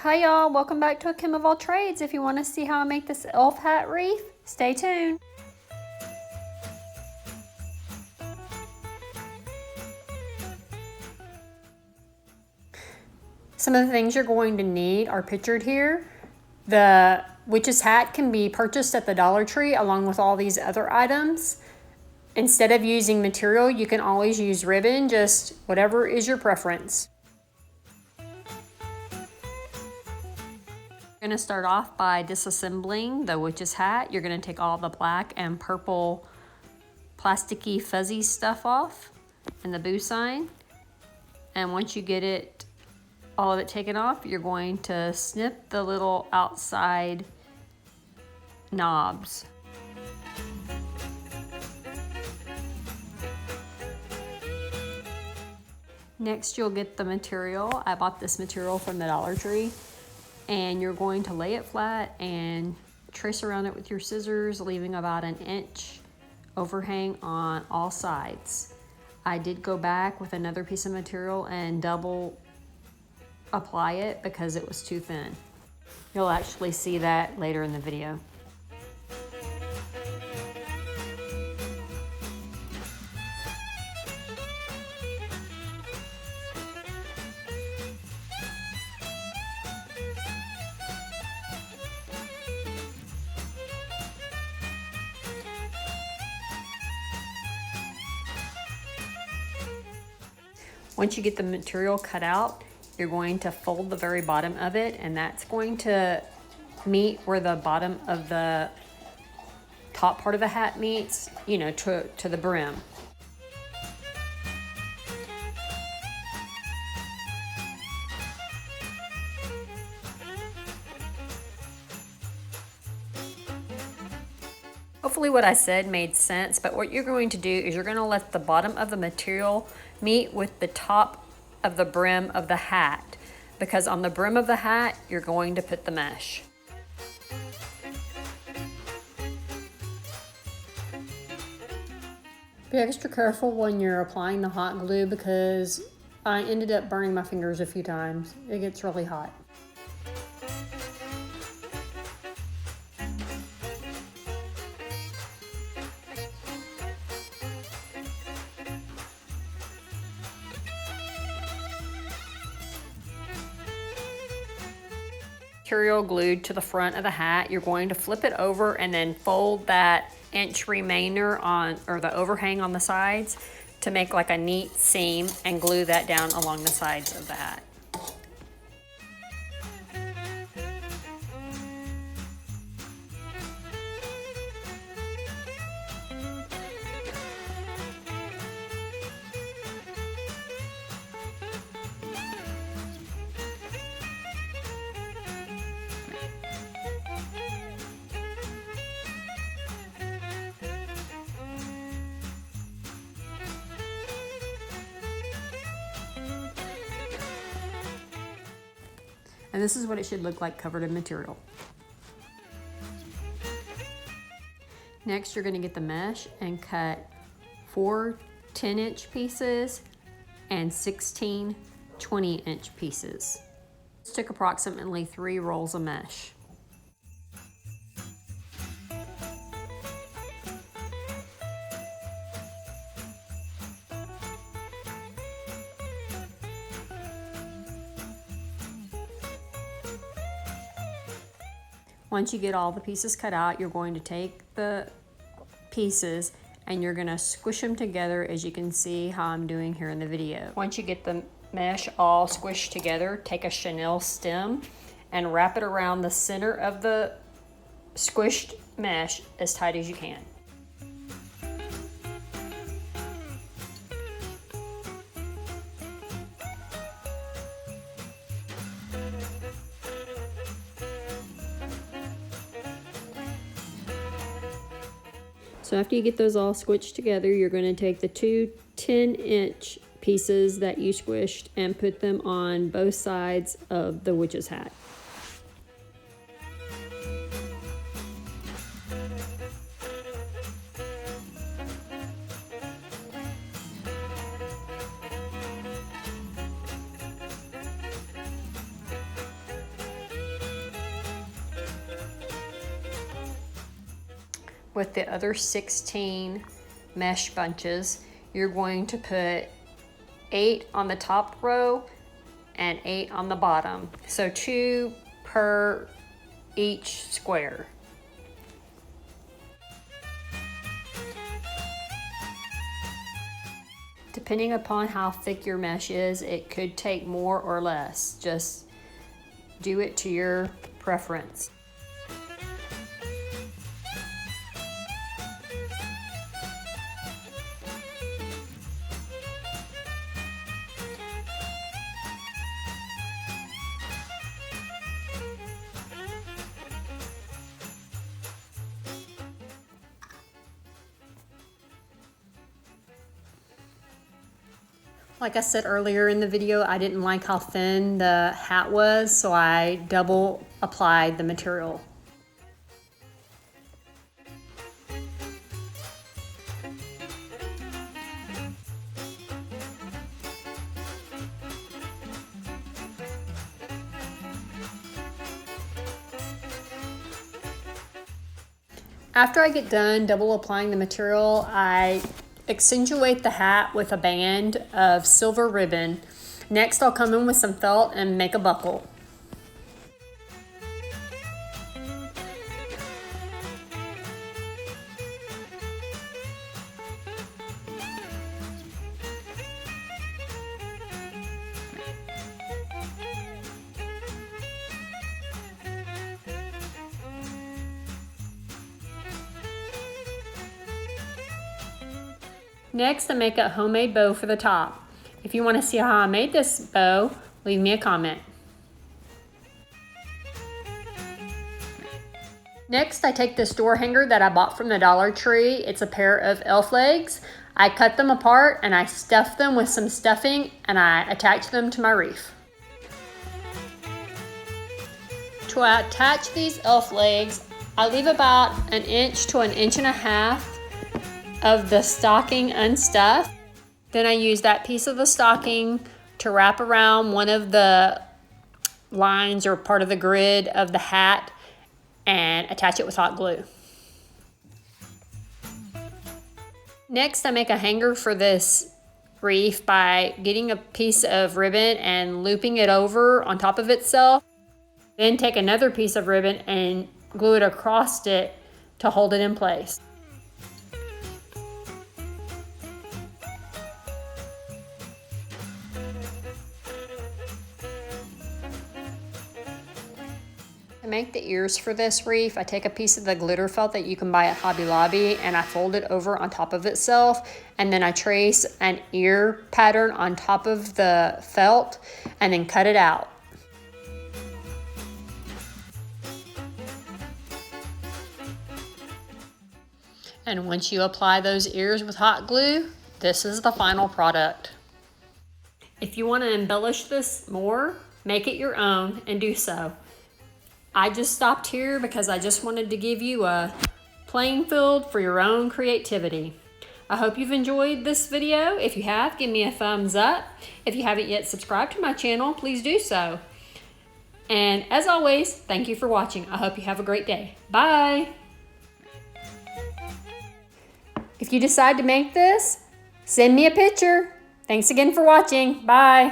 Hi y'all, welcome back to A Kim of All Trades. If you want to see how I make this elf hat wreath, stay tuned. Some of the things you're going to need are pictured here. The witch's hat can be purchased at the Dollar Tree along with all these other items. Instead of using material, you can always use ribbon, just whatever is your preference. You're going to start off by disassembling the witch's hat. You're going to take all the black and purple plasticky fuzzy stuff off and the boo sign. And once you get all of it taken off, you're going to snip the little outside knobs. Next, you'll get the material. I bought this material from the Dollar Tree. And you're going to lay it flat and trace around it with your scissors, leaving about an inch overhang on all sides. I did go back with another piece of material and double apply it because it was too thin. You'll actually see that later in the video. Once you get the material cut out, you're going to fold the very bottom of it, and that's going to meet where the bottom of the top part of the hat meets, to the brim. Hopefully what I said made sense, but what you're going to do is you're going to let the bottom of the material meet with the top of the brim of the hat, because on the brim of the hat, you're going to put the mesh. Be extra careful when you're applying the hot glue because I ended up burning my fingers a few times. It gets really hot. Material glued to the front of the hat, you're going to flip it over and then fold that inch remainder on, or the overhang on the sides, to make like a neat seam, and glue that down along the sides of the hat. And this is what it should look like covered in material. Next, you're going to get the mesh and cut 4 10-inch pieces and 16 20-inch pieces. This took approximately 3 rolls of mesh. Once you get all the pieces cut out, you're going to take the pieces and you're going to squish them together, as you can see how I'm doing here in the video. Once you get the mesh all squished together, take a chenille stem and wrap it around the center of the squished mesh as tight as you can. So after you get those all squished together, you're going to take the 2 10-inch pieces that you squished and put them on both sides of the witch's hat. with the other 16 mesh bunches, you're going to put 8 on the top row and 8 on the bottom. So 2 per each square. Depending upon how thick your mesh is, it could take more or less. Just do it to your preference. Like I said earlier in the video, I didn't like how thin the hat was, so I double applied the material. After I get done double applying the material, I accentuate the hat with a band of silver ribbon. Next, I'll come in with some felt and make a buckle. Next, I make a homemade bow for the top. If you want to see how I made this bow, leave me a comment. Next, I take this door hanger that I bought from the Dollar Tree. It's a pair of elf legs. I cut them apart and I stuff them with some stuffing and I attach them to my wreath. To attach these elf legs, I leave about 1 inch to 1.5 inches of the stocking unstuffed. Then I use that piece of the stocking to wrap around one of the lines or part of the grid of the hat and attach it with hot glue. Next, I make a hanger for this wreath by getting a piece of ribbon and looping it over on top of itself. Then take another piece of ribbon and glue it across it to hold it in place. To make the ears for this wreath, I take a piece of the glitter felt that you can buy at Hobby Lobby and I fold it over on top of itself, and then I trace an ear pattern on top of the felt and then cut it out. And once you apply those ears with hot glue, this is the final product. If you want to embellish this more, make it your own and do so. I just stopped here because I just wanted to give you a playing field for your own creativity. I hope you've enjoyed this video. If you have, give me a thumbs up. If you haven't yet subscribed to my channel, please do so. And as always, thank you for watching. I hope you have a great day. Bye. If you decide to make this, send me a picture. Thanks again for watching. Bye.